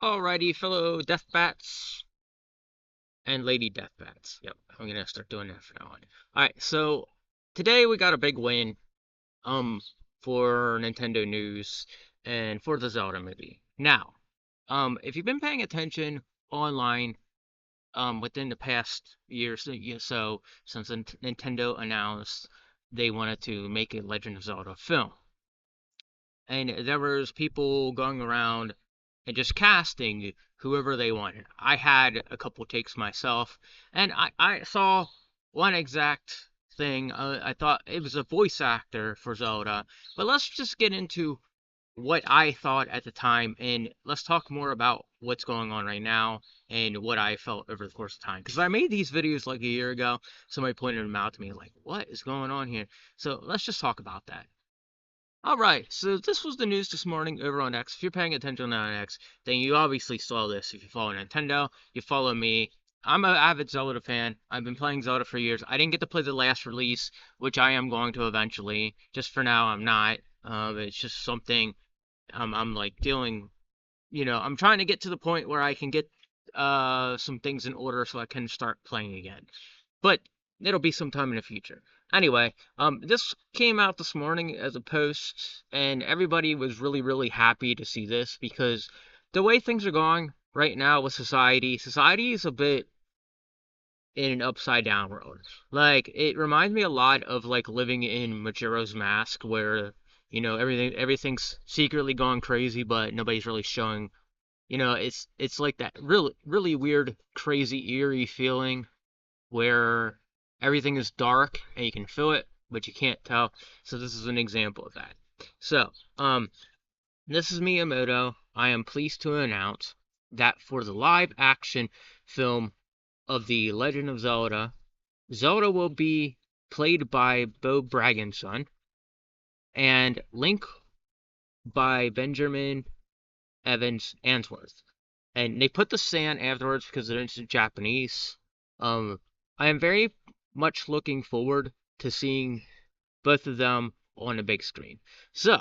Alrighty, fellow Deathbats and Lady Deathbats. Yep, I'm gonna start doing that from now on. Alright, so today we got a big win, um, for Nintendo News and for the Zelda movie. Now, if you've been paying attention online, within the past year so since Nintendo announced they wanted to make a Legend of Zelda film, and there was people going around and just casting whoever they wanted. I had a couple takes myself, and I saw one exact thing. I thought it was a voice actor for Zelda, but let's just get into what I thought at the time, and let's talk more about what's going on right now and what I felt over the course of time. Because I made these videos like a year ago. Somebody pointed them out to me, like, what is going on here? So let's just talk about that. All right, so this was the news this morning over on X. If you're paying attention on X, then you obviously saw this. If you follow Nintendo, you follow me. I'm an avid Zelda fan. I've been playing Zelda for years. I didn't get to play the last release, which I am going to eventually. Just for now, I'm not. It's just something I'm like dealing. I'm trying to get to the point where I can get some things in order so I can start playing again. But it'll be sometime in the future. Anyway, this came out this morning as a post, and everybody was really, really happy to see this because the way things are going right now with society is a bit in an upside down world. Like, it reminds me a lot of like living in Majora's Mask, where everything's secretly going crazy, but nobody's really showing. It's like that really, really weird, crazy, eerie feeling where everything is dark and you can feel it, but you can't tell. So this is an example of that. So, this is Miyamoto. I am pleased to announce that for the live action film of The Legend of Zelda, Zelda will be played by Bo Bragenson and Link by Benjamin Evans Answorth. And they put the "san" afterwards because it's Japanese. Um, I am very much looking forward to seeing both of them on a big screen. So,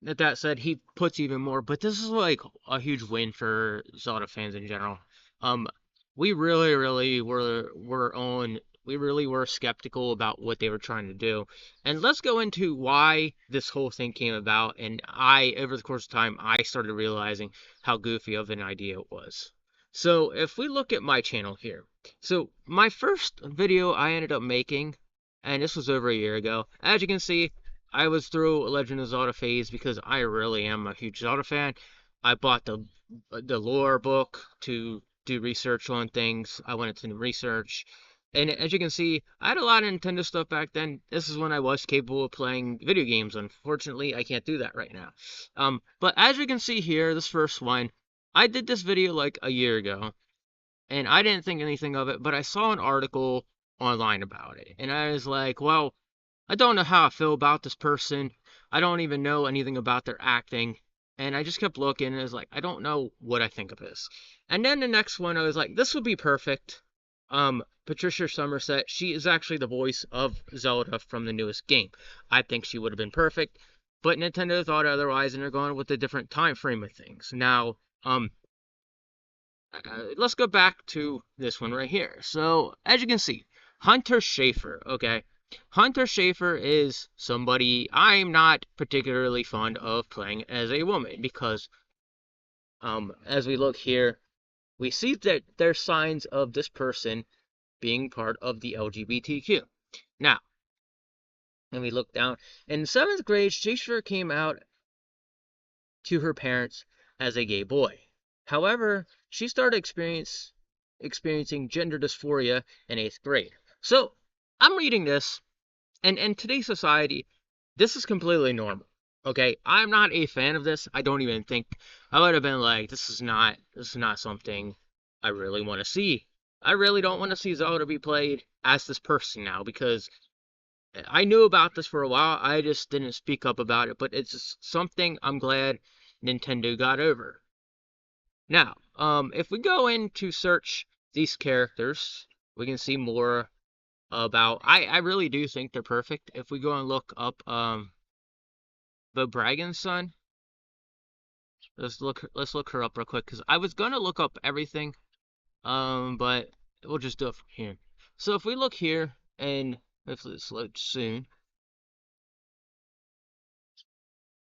with that said, he puts even more, but this is like a huge win for Zelda fans in general. Um, we really, really we really were skeptical about what they were trying to do. And let's go into why this whole thing came about. And over the course of time, I started realizing how goofy of an idea it was. So, if we look at my channel here, so my first video I ended up making, and this was over a year ago. As you can see, I was through a Legend of Zelda phase because I really am a huge Zelda fan. I bought the lore book to do research on things. I wanted to research. And as you can see, I had a lot of Nintendo stuff back then. This is when I was capable of playing video games. Unfortunately, I can't do that right now. But as you can see here, this first one, I did this video like a year ago, and I didn't think anything of it, but I saw an article online about it, and I was like, well, I don't know how I feel about this person. I don't even know anything about their acting. And I just kept looking, and I was like, I don't know what I think of this. And then the next one, I was like, this would be perfect. Patricia Somerset, she is actually the voice of Zelda from the newest game. I think she would have been perfect, but Nintendo thought otherwise, and they're going with a different time frame of things. Now, let's go back to this one right here. So, as you can see, Hunter Schafer, okay? Hunter Schafer is somebody I'm not particularly fond of playing as a woman because, as we look here, we see that there's signs of this person being part of the LGBTQ. Now, and we look down, in seventh grade, Schafer came out to her parents as a gay boy. However, she started experiencing gender dysphoria in eighth grade. So I'm reading this, and in today's society, this is completely normal. Okay, I'm not a fan of this. I don't even think I would have been like, this is not something I really want to see. I really don't want to see Zelda be played as this person now because I knew about this for a while. I just didn't speak up about it, but it's just something I'm glad Nintendo got over. Now, if we go in to search these characters, we can see more about. I really do think they're perfect. If we go and look up Bo Bragen's son, Let's look her up real quick because I was gonna look up everything, but we'll just do it from here. So if we look here, and hopefully this loads soon.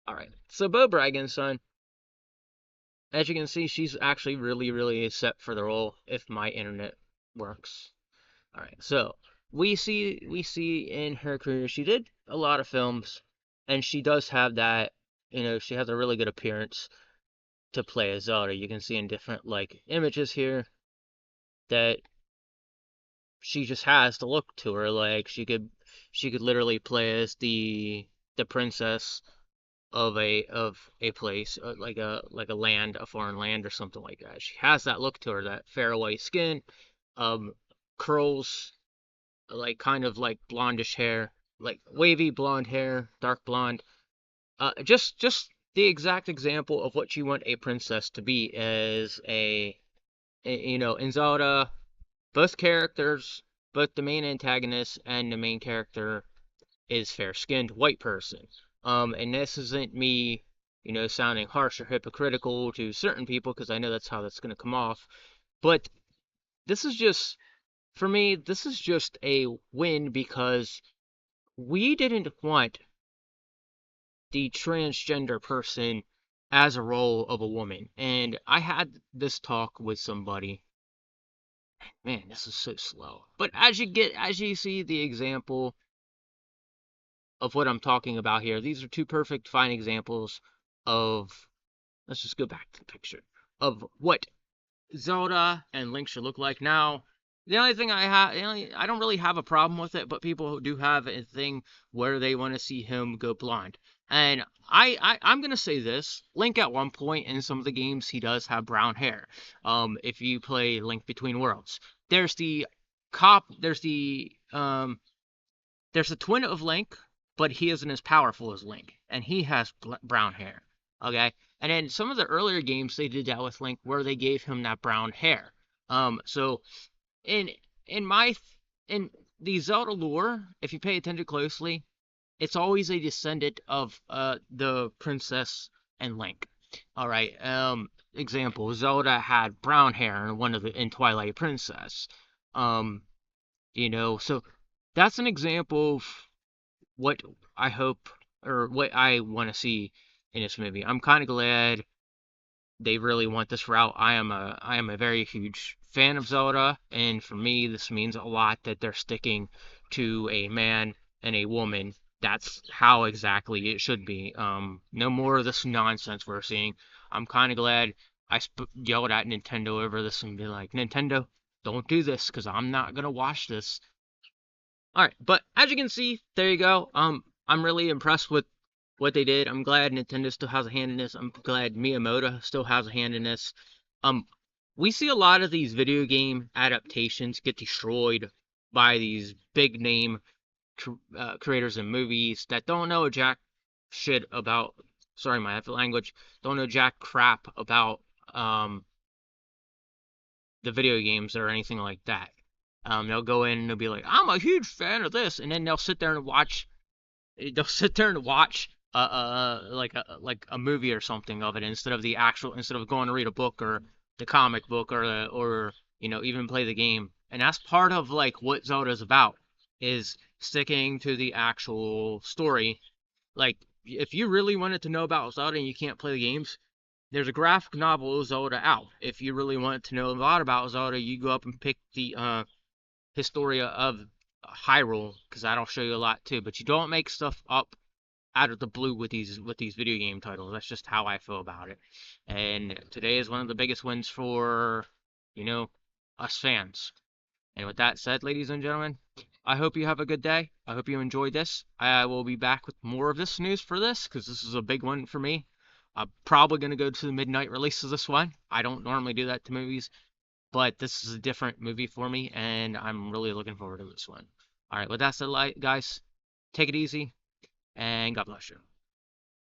All right. So Bo Bragenson, as you can see, she's actually really set for the role if my internet works. All right. So we see in her career she did a lot of films, and she does have that. She has a really good appearance to play as Zelda. You can see in different like images here that she just has the look to her. Like she could literally play as the princess of a place, like a land, a foreign land or something like that. She has that look to her, that fair white skin, um, curls, like kind of like blondish hair, like wavy blonde hair, dark blonde. Just the exact example of what you want a princess to be as in Zelda, both characters, both the main antagonist and the main character is fair-skinned white person. And this isn't me, sounding harsh or hypocritical to certain people because I know that's how that's going to come off. But this is just, for me, this is just a win because we didn't want the transgender person as a role of a woman. And I had this talk with somebody. Man, this is so slow. But as you see the example of what I'm talking about here. These are two perfect fine examples of, let's just go back to the picture, of what Zelda and Link should look like. Now, the only thing I don't really have a problem with it, but people do have a thing where they want to see him go blonde. And I'm gonna say this: Link at one point in some of the games he does have brown hair. If you play Link Between Worlds, there's the cop, there's a twin of Link, but he isn't as powerful as Link, and he has brown hair. Okay, and in some of the earlier games they did that with Link, where they gave him that brown hair. So in in my in the Zelda lore, if you pay attention closely, it's always a descendant of the princess and Link. All right. Example: Zelda had brown hair in Twilight Princess. Um, so that's an example of what I hope or what I want to see in this movie. I'm kind of glad they really want this route. I am a very huge fan of Zelda, and for me, this means a lot that they're sticking to a man and a woman. That's how exactly it should be. No more of this nonsense we're seeing. I'm kind of glad I yelled at Nintendo over this and be like, Nintendo, don't do this, because I'm not gonna watch this. All right, but as you can see, there you go. I'm really impressed with what they did. I'm glad Nintendo still has a hand in this. I'm glad Miyamoto still has a hand in this. Um, we see a lot of these video game adaptations get destroyed by these big name creators and movies that don't know jack shit about. Sorry, my language. Don't know jack crap about the video games or anything like that. They'll go in and they'll be like, "I'm a huge fan of this," and then they'll sit there and watch. They'll sit there and watch like a movie or something of it instead of going to read a book or the comic book or even play the game. And that's part of like what Zelda is about, is sticking to the actual story. Like if you really wanted to know about Zelda and you can't play the games, there's a graphic novel of Zelda out. If you really wanted to know a lot about Zelda, you go up and pick the Historia of Hyrule, because that'll show you a lot too. But you don't make stuff up out of the blue with these video game titles. That's just how I feel about it. And today is one of the biggest wins for us fans. And with that said, ladies and gentlemen, I hope you have a good day. I hope you enjoyed this. I will be back with more of this news for this, because this is a big one for me. I'm probably going to go to the midnight release of this one. I don't normally do that to movies, but this is a different movie for me, and I'm really looking forward to this one. All right, with that said, guys, take it easy, and God bless you.